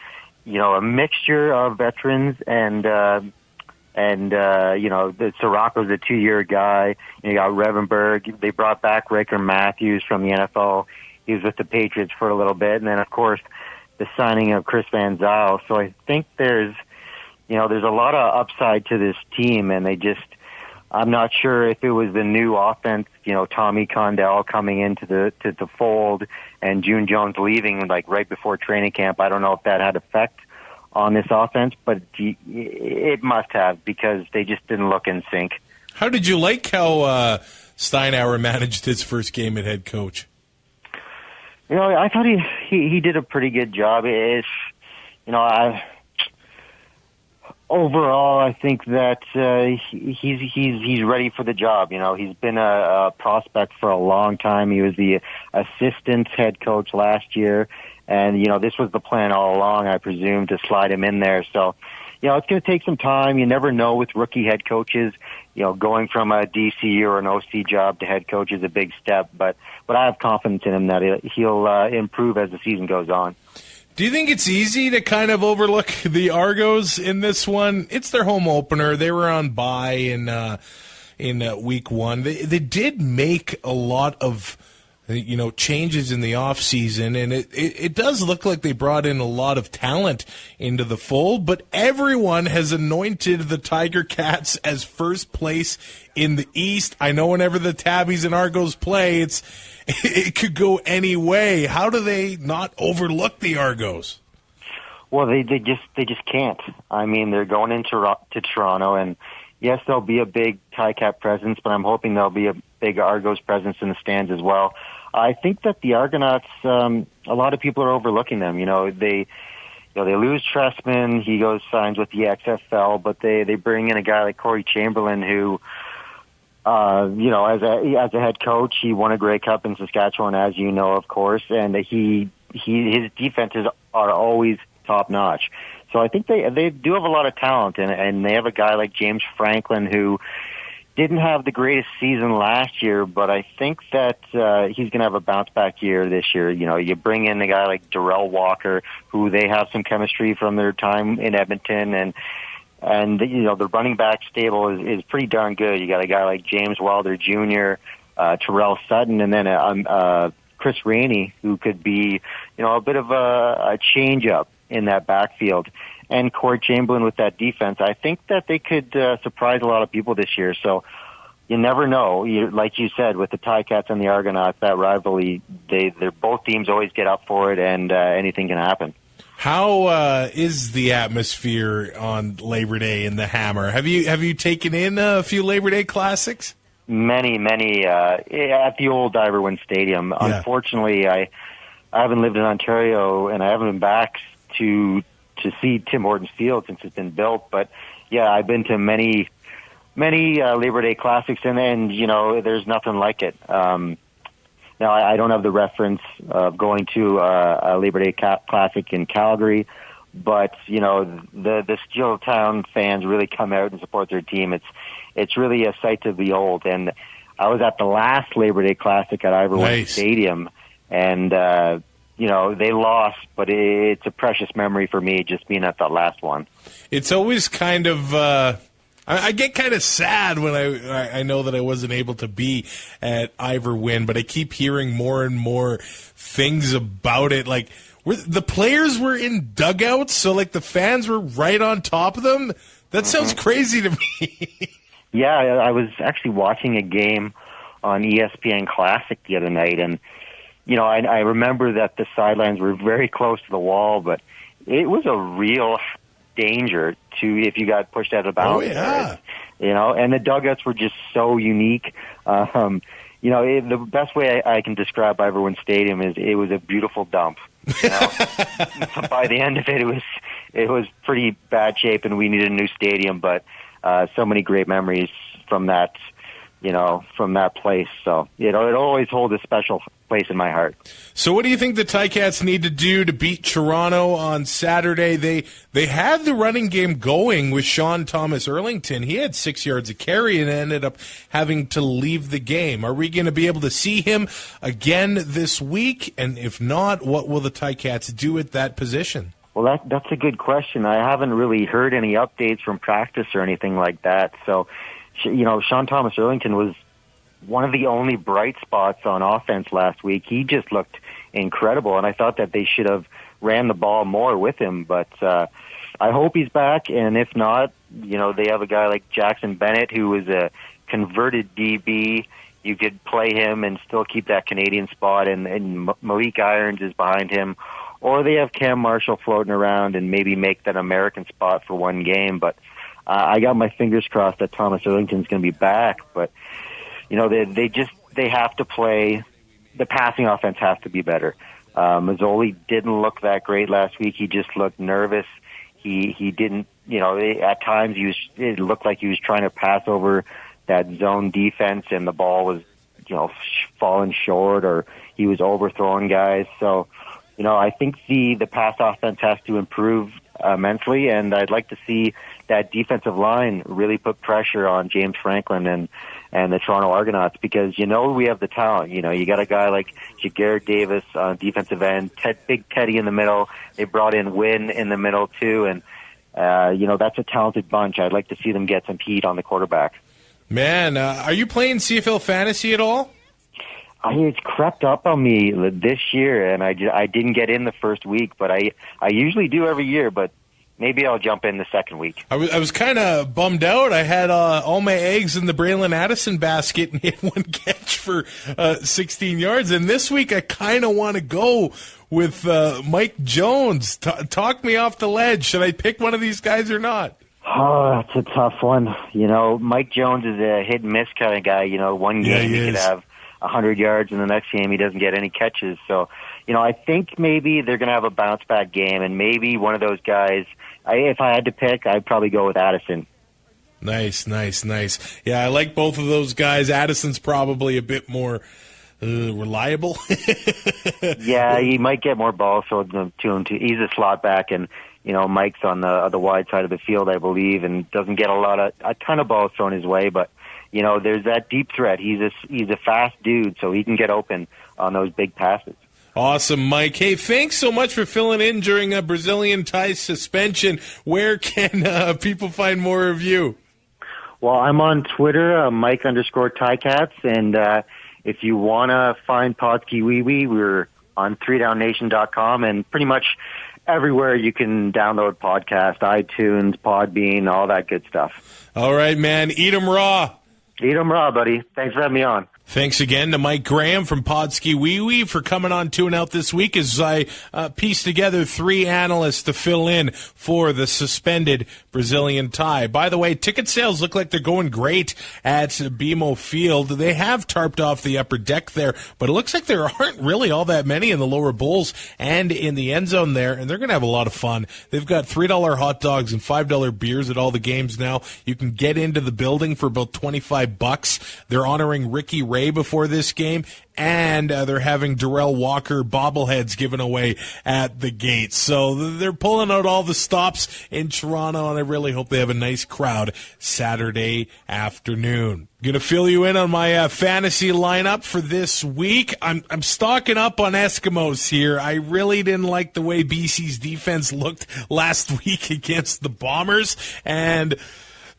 a mixture of veterans and the Sirocco's a 2-year guy. You got Revenberg. They brought back Raker Matthews from the NFL. He was with the Patriots for a little bit. And then, of course, the signing of Chris Van Zyl. So I think there's a lot of upside to this team. And I'm not sure if it was the new offense, Tommy Condell coming into the fold and June Jones leaving right before training camp. I don't know if that had effect on this offense, but it must have because they just didn't look in sync. How did you like how Steinauer managed his first game at head coach? I thought he did a pretty good job. Overall, I think that he's ready for the job. He's been a prospect for a long time. He was the assistant head coach last year. And, this was the plan all along, I presume, to slide him in there. So, it's going to take some time. You never know with rookie head coaches. Going from a DC or an OC job to head coach is a big step. But I have confidence in him that he'll improve as the season goes on. Do you think it's easy to kind of overlook the Argos in this one? It's their home opener. They were on bye in week 1. They did make a lot of changes in the offseason, and it does look like they brought in a lot of talent into the fold, but everyone has anointed the Tiger Cats as first place in the East. I know whenever the Tabbies and Argos play, it could go any way. How do they not overlook the Argos? Well, they just can't. I mean, they're going into Toronto, and yes, there'll be a big Ticat presence, but I'm hoping there'll be a big Argos presence in the stands as well. I think that the Argonauts, a lot of people are overlooking them. They lose Trestman. He signs with the XFL, but they bring in a guy like Corey Chamberlain who, as a head coach, he won a Grey Cup in Saskatchewan, as you know, of course, and his defenses are always top notch. So I think they do have a lot of talent, and they have a guy like James Franklin who didn't have the greatest season last year, but I think that he's going to have a bounce-back year this year. You bring in a guy like Darrell Walker, who they have some chemistry from their time in Edmonton, and the running back stable is pretty darn good. You got a guy like James Wilder Jr., Terrell Sutton, and then Chris Rainey, who could be, a bit of a change-up in that backfield. And Corey Chamberlain with that defense, I think that they could surprise a lot of people this year. So you never know. Like you said, with the Ticats and the Argonauts, that rivalry, they're both teams always get up for it, and anything can happen. How is the atmosphere on Labor Day in the Hammer? Have you taken in a few Labor Day classics? Many at the old Iverwin Stadium. Yeah. Unfortunately, I haven't lived in Ontario, and I haven't been back to see Tim Hortons Field since it's been built. But yeah, I've been to many Labor Day classics, and there's nothing like it. Now I don't have the reference of going to a Labor Day classic in Calgary, but the Steeltown fans really come out and support their team. It's really a sight to behold. And I was at the last Labor Day classic at Iverwin Stadium, and they lost, but it's a precious memory for me just being at that last one. It's always kind of, I get kind of sad when I know that I wasn't able to be at Iverwin, but I keep hearing more and more things about it. Like, the players were in dugouts, so like the fans were right on top of them. That sounds crazy to me. Yeah, I was actually watching a game on ESPN Classic the other night, and I remember that the sidelines were very close to the wall, but it was a real danger if you got pushed out of bounds. Oh, yeah. And the dugouts were just so unique. The best way I can describe Iverwin Stadium is it was a beautiful dump. By the end of it was pretty bad shape, and we needed a new stadium, but so many great memories from that place. So, it'll always hold a special place in my heart. So what do you think the Ticats need to do to beat Toronto on Saturday? They had the running game going with Sean Thomas Erlington. He had 6 yards of carry and ended up having to leave the game. Are we going to be able to see him again this week? And if not, what will the Ticats do at that position? Well, that's a good question. I haven't really heard any updates from practice or anything like that. So, Sean Thomas Erlington was one of the only bright spots on offense last week. He just looked incredible, and I thought that they should have ran the ball more with him. But I hope he's back, and if not, they have a guy like Jackson Bennett, who is a converted DB. You could play him and still keep that Canadian spot, and Malik Irons is behind him. Or they have Cam Marshall floating around and maybe make that American spot for one game. But I got my fingers crossed that Thomas Erlington's going to be back. But they have to play. The passing offense has to be better. Mazzoli didn't look that great last week. He just looked nervous. He didn't, at times it looked like he was trying to pass over that zone defense, and the ball was, falling short, or he was overthrowing guys. So, I think the pass offense has to improve immensely, and I'd like to see that defensive line really put pressure on James Franklin and the Toronto Argonauts, because we have the talent. You got a guy like Jaguar Davis on defensive end, Big Teddy in the middle. They brought in Wynn in the middle too, and that's a talented bunch. I'd like to see them get some heat on the quarterback. Man, are you playing CFL Fantasy at all? It's crept up on me this year, and I didn't get in the first week, but I usually do every year, but maybe I'll jump in the second week. I was kind of bummed out. I had all my eggs in the Braylon Addison basket and hit one catch for 16 yards. And this week I kind of want to go with Mike Jones. Talk me off the ledge. Should I pick one of these guys or not? Oh, that's a tough one. Mike Jones is a hit and miss kind of guy. One game he could have 100 yards, and the next game he doesn't get any catches. So, I think maybe they're going to have a bounce-back game, and maybe one of those guys, if I had to pick, I'd probably go with Addison. Nice. Yeah, I like both of those guys. Addison's probably a bit more reliable. Yeah, he might get more balls thrown to him too. He's a slot back, and Mike's on the wide side of the field, I believe, and doesn't get a ton of balls thrown his way. But there's that deep threat. He's a fast dude, so he can get open on those big passes. Awesome, Mike. Hey, thanks so much for filling in during a Brazilian tie suspension. Where can people find more of you? Well, I'm on Twitter, Mike_TieCats, and if you want to find Podski Wee Wee, we're on 3downnation.com and pretty much everywhere you can download podcast, iTunes, Podbean, all that good stuff. All right, man. Eat 'em raw. Eat 'em raw, buddy. Thanks for having me on. Thanks again to Mike Graham from Podski Wee Wee for coming on Two and Out this week as I pieced together 3 analysts to fill in for the suspended Brazilian tie. By the way, ticket sales look like they're going great at BMO Field. They have tarped off the upper deck there, but it looks like there aren't really all that many in the lower bowls and in the end zone there, and they're going to have a lot of fun. They've got $3 hot dogs and $5 beers at all the games now. You can get into the building for about $25. They're honoring Ricky Ray before this game, and they're having Darrell Walker bobbleheads given away at the gate. So they're pulling out all the stops in Toronto, and I really hope they have a nice crowd Saturday afternoon. Going to fill you in on my fantasy lineup for this week. I'm stocking up on Eskimos here. I really didn't like the way BC's defense looked last week against the Bombers, and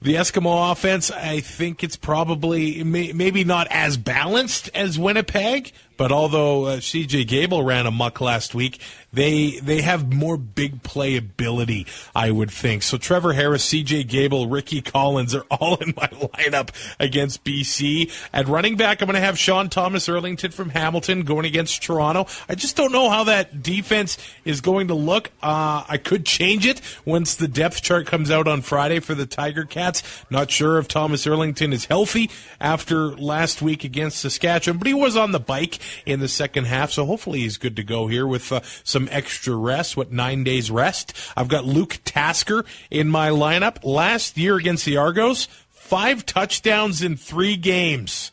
the Eskimo offense, I think it's probably maybe not as balanced as Winnipeg, but although C.J. Gable ran amok last week, they have more big play ability, I would think. So Trevor Harris, C.J. Gable, Ricky Collins are all in my lineup against BC. At running back, I'm going to have Sean Thomas Erlington from Hamilton going against Toronto. I just don't know how that defense is going to look. I could change it once the depth chart comes out on Friday for the Tiger Cats. Not sure if Thomas Erlington is healthy after last week against Saskatchewan, but he was on the bike in the second half, so hopefully he's good to go here with some extra rest, 9 days rest. I've got Luke Tasker in my lineup. Last year against the Argos, 5 touchdowns in 3 games.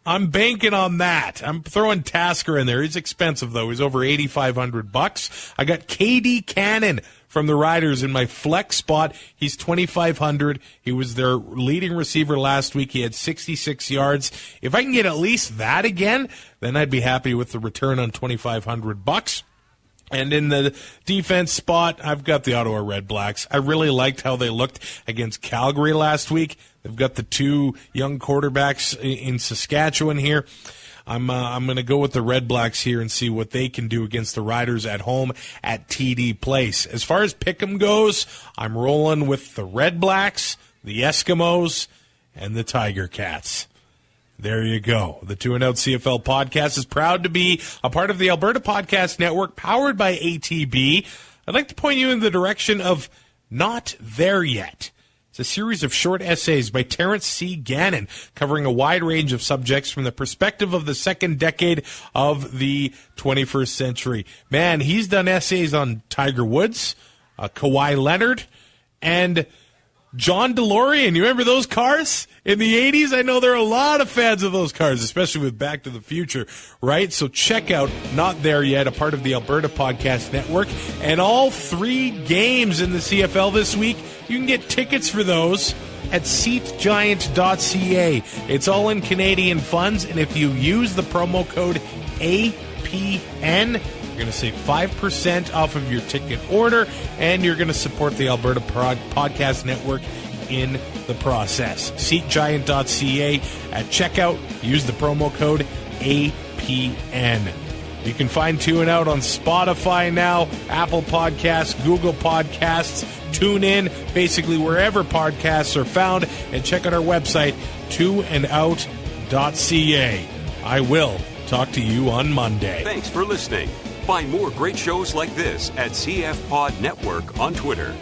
I'm banking on that. I'm throwing Tasker in there. He's expensive, though. He's over $8,500. I got KD Cannon from the Riders in my flex spot. He's $2,500. He was their leading receiver last week. He had 66 yards. If I can get at least that again, then I'd be happy with the return on $2,500. And in the defense spot, I've got the Ottawa Red Blacks. I really liked how they looked against Calgary last week. They've got the 2 young quarterbacks in Saskatchewan here. I'm going to go with the Red Blacks here and see what they can do against the Riders at home at TD Place. As far as Pick'em goes, I'm rolling with the Red Blacks, the Eskimos, and the Tiger Cats. There you go. The Two and Out CFL podcast is proud to be a part of the Alberta Podcast Network, powered by ATB. I'd like to point you in the direction of Not There Yet. It's a series of short essays by Terrence C. Gannon covering a wide range of subjects from the perspective of the second decade of the 21st century. Man, he's done essays on Tiger Woods, Kawhi Leonard, and John DeLorean. You remember those cars in the 80s? I know there are a lot of fans of those cars, especially with Back to the Future, right? So check out Not There Yet, a part of the Alberta Podcast Network. And all 3 games in the CFL this week, you can get tickets for those at seatgiant.ca. It's all in Canadian funds, and if you use the promo code APN, you're going to save 5% off of your ticket order, and you're going to support the Alberta Podcast Network in the process. SeatGiant.ca at checkout. Use the promo code APN. You can find Two and Out on Spotify now, Apple Podcasts, Google Podcasts, TuneIn, basically wherever podcasts are found, and check out our website, twoandout.ca. I will talk to you on Monday. Thanks for listening. Find more great shows like this at CF Pod Network on Twitter.